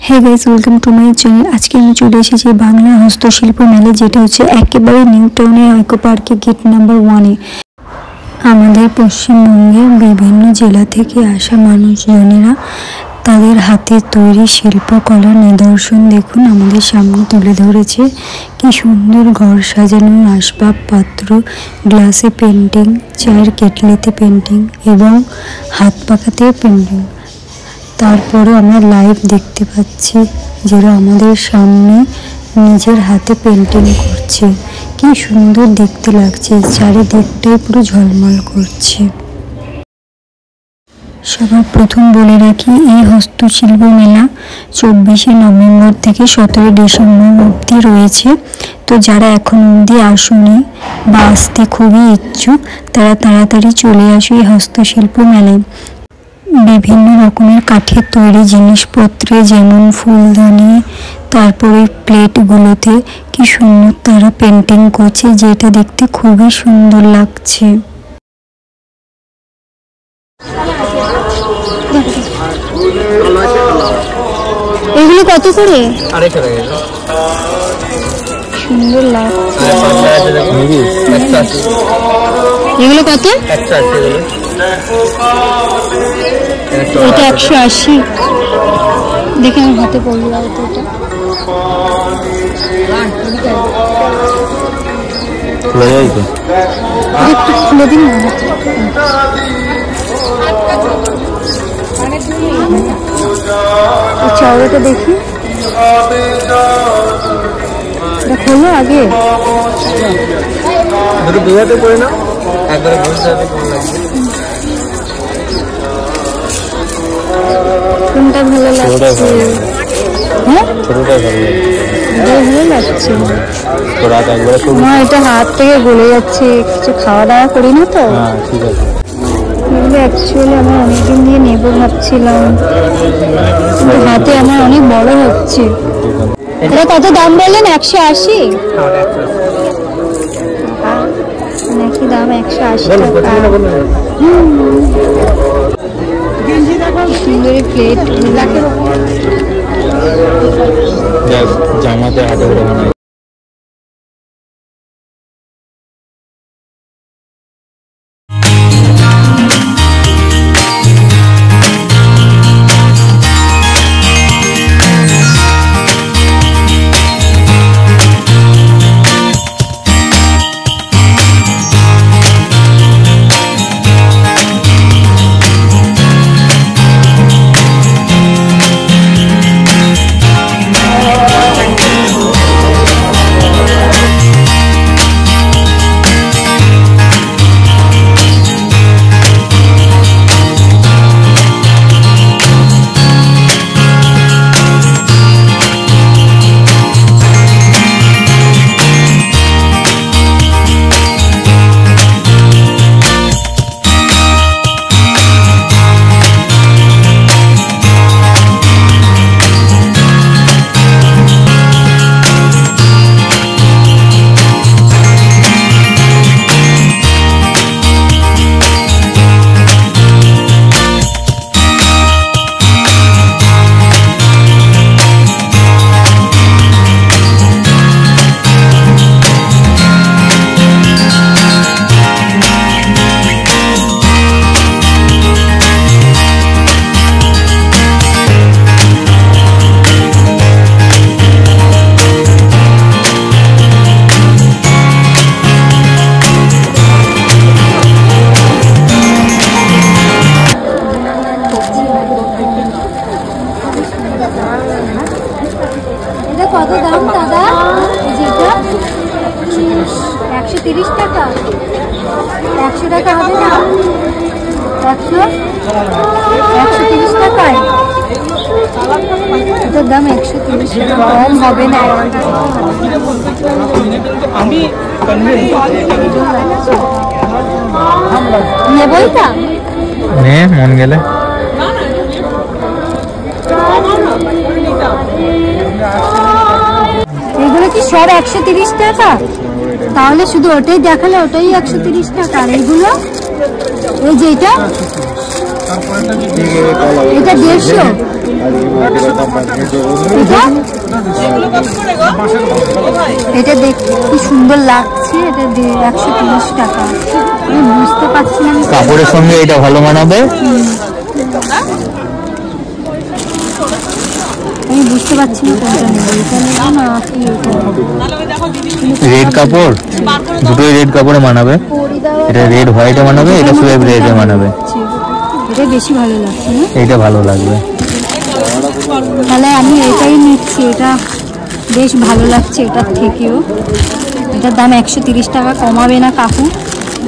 Hey guys, welcome to my channel. আজকে আমি চলে এসেছি বাংলা হস্তশিল্প মেলে, যেটা হচ্ছে একেবারে নিউ টাউনে ইকো পার্কে গেট নাম্বার 1-এ। আমাদের পশ্চিমবঙ্গের বিভিন্ন জেলা থেকে আসা মানুষজনেরা তাদের হাতের তৈরি শিল্পকলার নিদর্শন দেখুন আমাদের সামনে তুলে ধরেছে। কি সুন্দর ঘর সাজানো, আসবাবপত্র, গ্লাসে পেন্টিং, চায়ের কেটলিতে পেন্টিং এবং হাত পাখাতে পেন্টিং। তারপরে আমরা লাইভ দেখতে পাচ্ছি যারা আমাদের সামনে নিজের হাতে পেন্টিং করছে। কি সুন্দর দেখতে লাগছে, চারিদিকটাই পুরো ঝলমল করছে। সবার প্রথম বলে রাখি, এই হস্তশিল্প মেলা 24শে নভেম্বর থেকে 17 ডিসেম্বর অবধি রয়েছে। তো যারা এখন অবধি আসেনি বা আসতে খুবই ইচ্ছুক, তারা তাড়াতাড়ি চলে আসে এই হস্তশিল্প মেলায়। বিভিন্ন রকমের কাঠের তৈরি জিনিসপত্রে, যেমন ফুলদানি, তারপরে প্লেটগুলোতে কি সুন্দর তারা পেন্টিং করছে, যেটা দেখতে খুবই সুন্দর লাগছে। এগুলো কত করে? সুন্দর লাগছে। এগুলো কত? এটা 180। দেখে আমি হাতে পড়ে যাবো তো। এটা একটু খুলে দিন না হাতে। চওড়াটা দেখি, এটা খোলো আগে। কোনটা ভালো লাগছে? হ্যাঁ, ভালো লাগছে। মা, এটা হাত থেকে গলে যাচ্ছে, কিছু খাওয়া দাওয়া করি না তো। এগুলো অ্যাকচুয়ালি আমি অনেকদিন দিয়ে নেবো ভাবছিলাম, কিন্তু হাতে আমার অনেক বড় হচ্ছে। এটা কত দাম বললেন? 180 নাকি দাম? 180 টাকা। সুন্দরী প্লেট জামাতে হাতে কত দাম দাদা? যেটা 130 টাকা। 100 টাকা হবে না? 130 টাকায় এটার দাম 130 টাকা। কম হবে না? নেবই তা নে মন গেলে। এগুলো কি সব 130 টাকা? তাহলে শুধু ওটাই দেখালে ওটাই 130 টাকা। আর এগুলো এই যে এটা এটা 150, এটা দেখতে কি সুন্দর লাগছে। এটা 130 টাকা। আমি বুঝতে পারছি না কাপড়ের সঙ্গে এটা ভালো মানাবে। আমি বুঝতে পারছি না কোনটা নেব, এটা নেব না কি এটা। রেড কাপড়, দুটোই রেড কাপড়ে মানাবে। এটা রেড হোয়াইটে মানাবে, এটা সুয়েব রেডে মানাবে। এটা বেশি ভালো লাগছে না, এটা ভালো লাগবে। তাহলে আমি এটাই নিচ্ছি, এটা বেশ ভালো লাগছে এটার থেকেও। এটার দাম 130 টাকা, কমাবে না কাকু?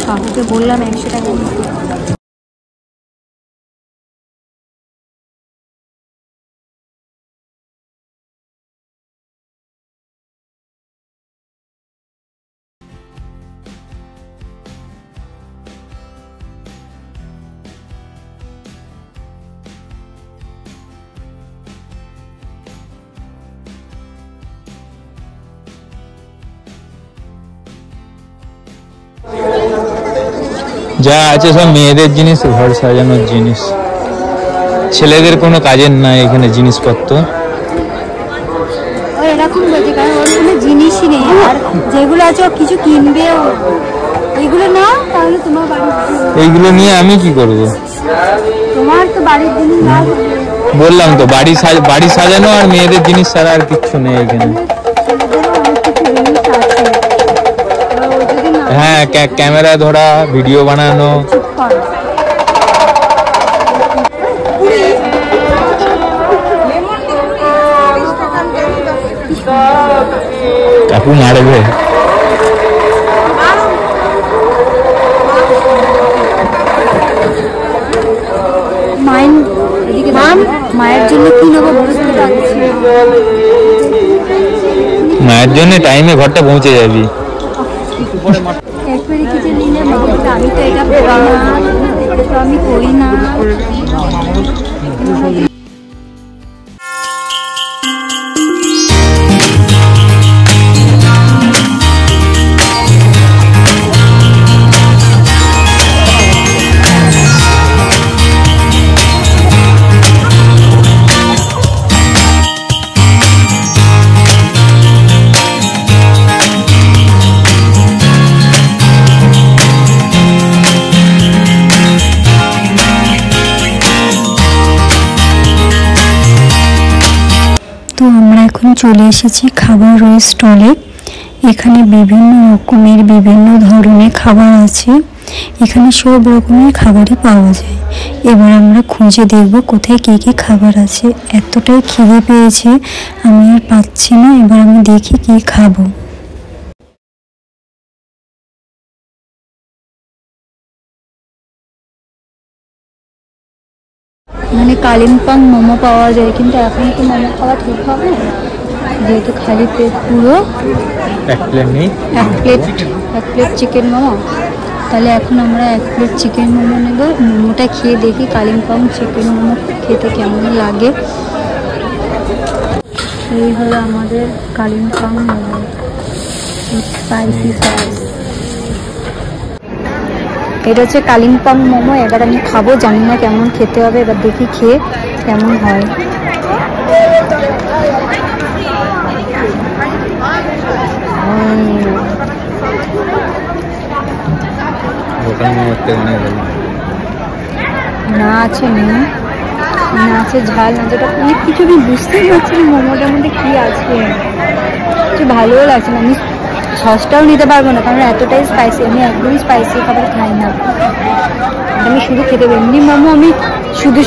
কাকুকে বললাম 100 টাকা নিতে। যা আছে সব মেয়েদের জিনিস, ঘর সাজানোর জিনিস, ছেলেদের কোনো কাজের নাই এখানে জিনিসপত্র। এরকম বলছে কারণ ওর কোনো জিনিসই নেই, আর যেগুলো আছে ও কিছু কিনবে, এইগুলো না তাহলে তোমার বাড়ির, এইগুলো নিয়ে আমি কি করব? তোমার তো বাড়ির জিনিস না, বললাম তো বাড়ি সাজানো আর মেয়েদের জিনিস ছাড়া আর কিচ্ছু নেই এখানে। হ্যাঁ, ক্যামেরা ধরা, ভিডিও বানানো। কাকু মারবে। মায়ের জন্য কি নেবো বুঝতে পারছি। মায়ের জন্য টাইমে ঘরটা পৌঁছে যাবি। আমি তো এটা আমি করি না। তো আমরা এখন চলে এসেছি খাবারের স্টলে। এখানে বিভিন্ন রকমের বিভিন্ন ধরনের খাবার আছে, এখানে সব রকমের খাবারই পাওয়া যায়। এবার আমরা খুঁজে দেখব কোথায় কী কী খাবার আছে। এতটাই খিদে পেয়েছে আমি আর পাচ্ছি না, এবার আমি দেখি কী খাবো। মানে কালিম্পং মোমো পাওয়া যায়, কিন্তু এখন তো মোমো খাওয়া ঠিক হবে যেহেতু খালি পেট পুরো। এক প্লেট চিকেন মোমো, তাহলে এখন আমরা 1 প্লেট চিকেন মোমো নেব। মোমোটা খেয়ে দেখি কালিম্পং চিকেন মোমো খেতে কেমন লাগে। এই হলো আমাদের কালিম্পং মোমো, স্পাইসি সস। এটা হচ্ছে কালিম্পং মোমো। এবার আমি খাবো, জানি না কেমন খেতে হবে, এবার দেখি খেয়ে কেমন হয়। না আছে নুন, না আছে ঝাল, না যেটা অনেক কিছু আমি বুঝতেই পারছি না মোমোটার মধ্যে কি আছে। কিছু ভালোও লাগছে না। আমি সসটাও নিতে পারবো না কারণ এতটাই স্পাইসি, আমি একদমই স্পাইসি খাবার খাই না। আমি শুধু খেতে পারি, এমনি মোমো আমি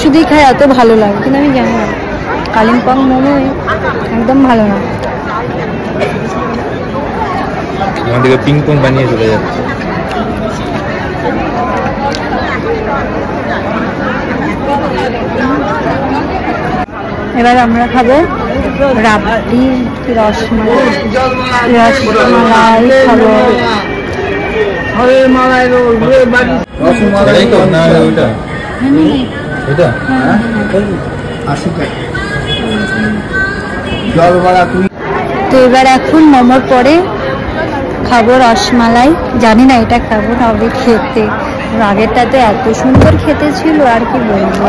শুধুই খাই, এত ভালো লাগে, কিন্তু আমি জানি না কালিম্পং মোমো একদম ভালো না। আমাদেরকে পিং পং বানিয়ে চলে যাচ্ছে। এবার আমরা খাবো রাবড়ি, রসমালাই খাবো। তো এবার এখন মোমোর পরে খাবো রসমালাই, জানি না এটা খাবো না হবে খেতে, আগেরটা তো এত সুন্দর খেতে ছিল, আর কি বলবো।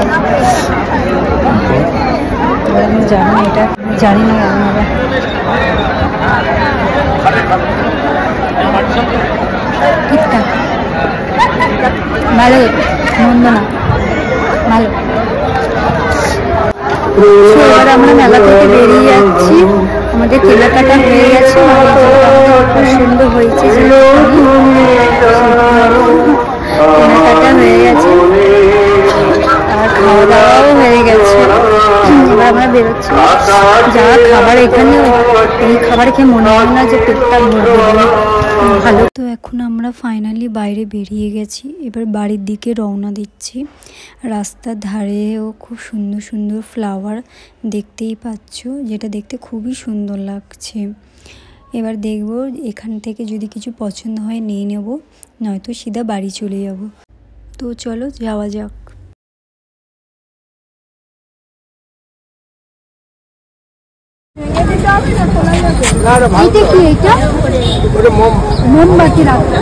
আমি জানি না, এটা জানি না আপনারা। ঠিকঠাক ভালো, মন্দ না, ভালো। এবার আমরা মেলা থেকে বেরিয়ে যাচ্ছি, আমাদের কেনাকাটা হয়ে গেছে, খুব সুন্দর হয়েছে, কেনাকাটা হয়ে গেছে আর খাওয়া দাওয়াও হয়ে গেছে। এবার আমরা বেরোচ্ছি, যা খাবার এখানে, এই খাবার খেয়ে মনে হয় না যে পেটটা ভরবে, ভালো। তো এখন আমরা ফাইনালি বাইরে বেরিয়ে গেছি, এবার বাড়ির দিকে রওনা দিচ্ছি। রাস্তার ধারেও খুব সুন্দর সুন্দর ফ্লাওয়ার দেখতেই পাচ্ছ, যেটা দেখতে খুবই সুন্দর লাগছে। এবার দেখব এখান থেকে যদি কিছু পছন্দ হয় নিয়ে নেব, নয়তো সিধা বাড়ি চলে যাব। তো চলো যাওয়া যাক। এইটা কি? এইটা মোমবাতি রাখা।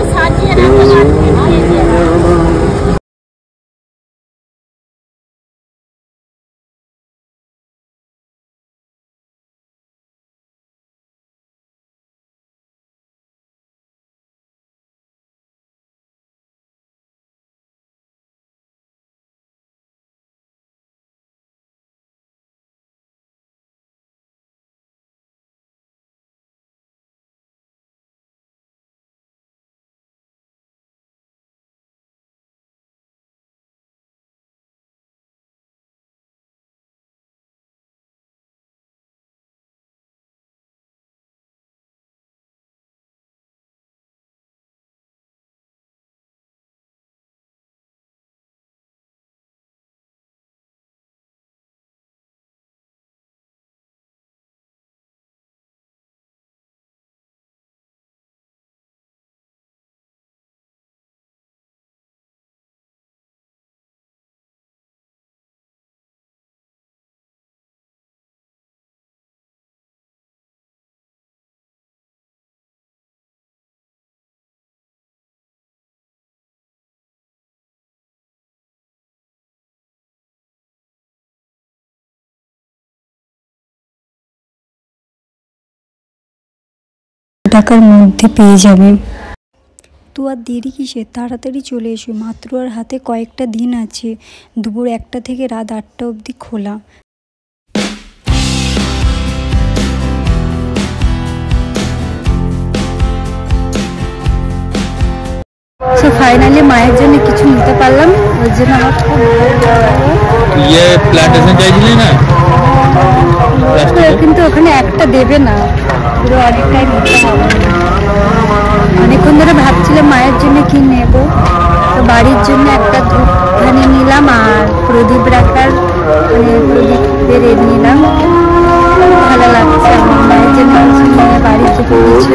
টাকার মধ্যে পেয়ে যাবে। তো আর দেরি কিসে, তাড়াতাড়ি চলে এসো, মাত্র আর হাতে কয়েকটা দিন আছে। দুপুর 1টা থেকে রাত 8টা অবধি খোলা। সো ফাইনালি মায়ের জন্য কিছু নিতে পারলাম, ওর জন্য আমার খুব প্ল্যান্টেশন চাইছিলি না, কিন্তু ওখানে একটা দেবে না, পুরো অনেকটাই নিতে হবে। অনেকক্ষণ ধরে ভাবছিলাম মায়ের জন্য কি নেব, তো বাড়ির জন্য একটা ধূপধানি নিলাম আর প্রদীপ রাখার প্রদীপের নিলাম। ভালো লাগছে আমার মায়ের জন্য, বাড়ির জন্য কিছু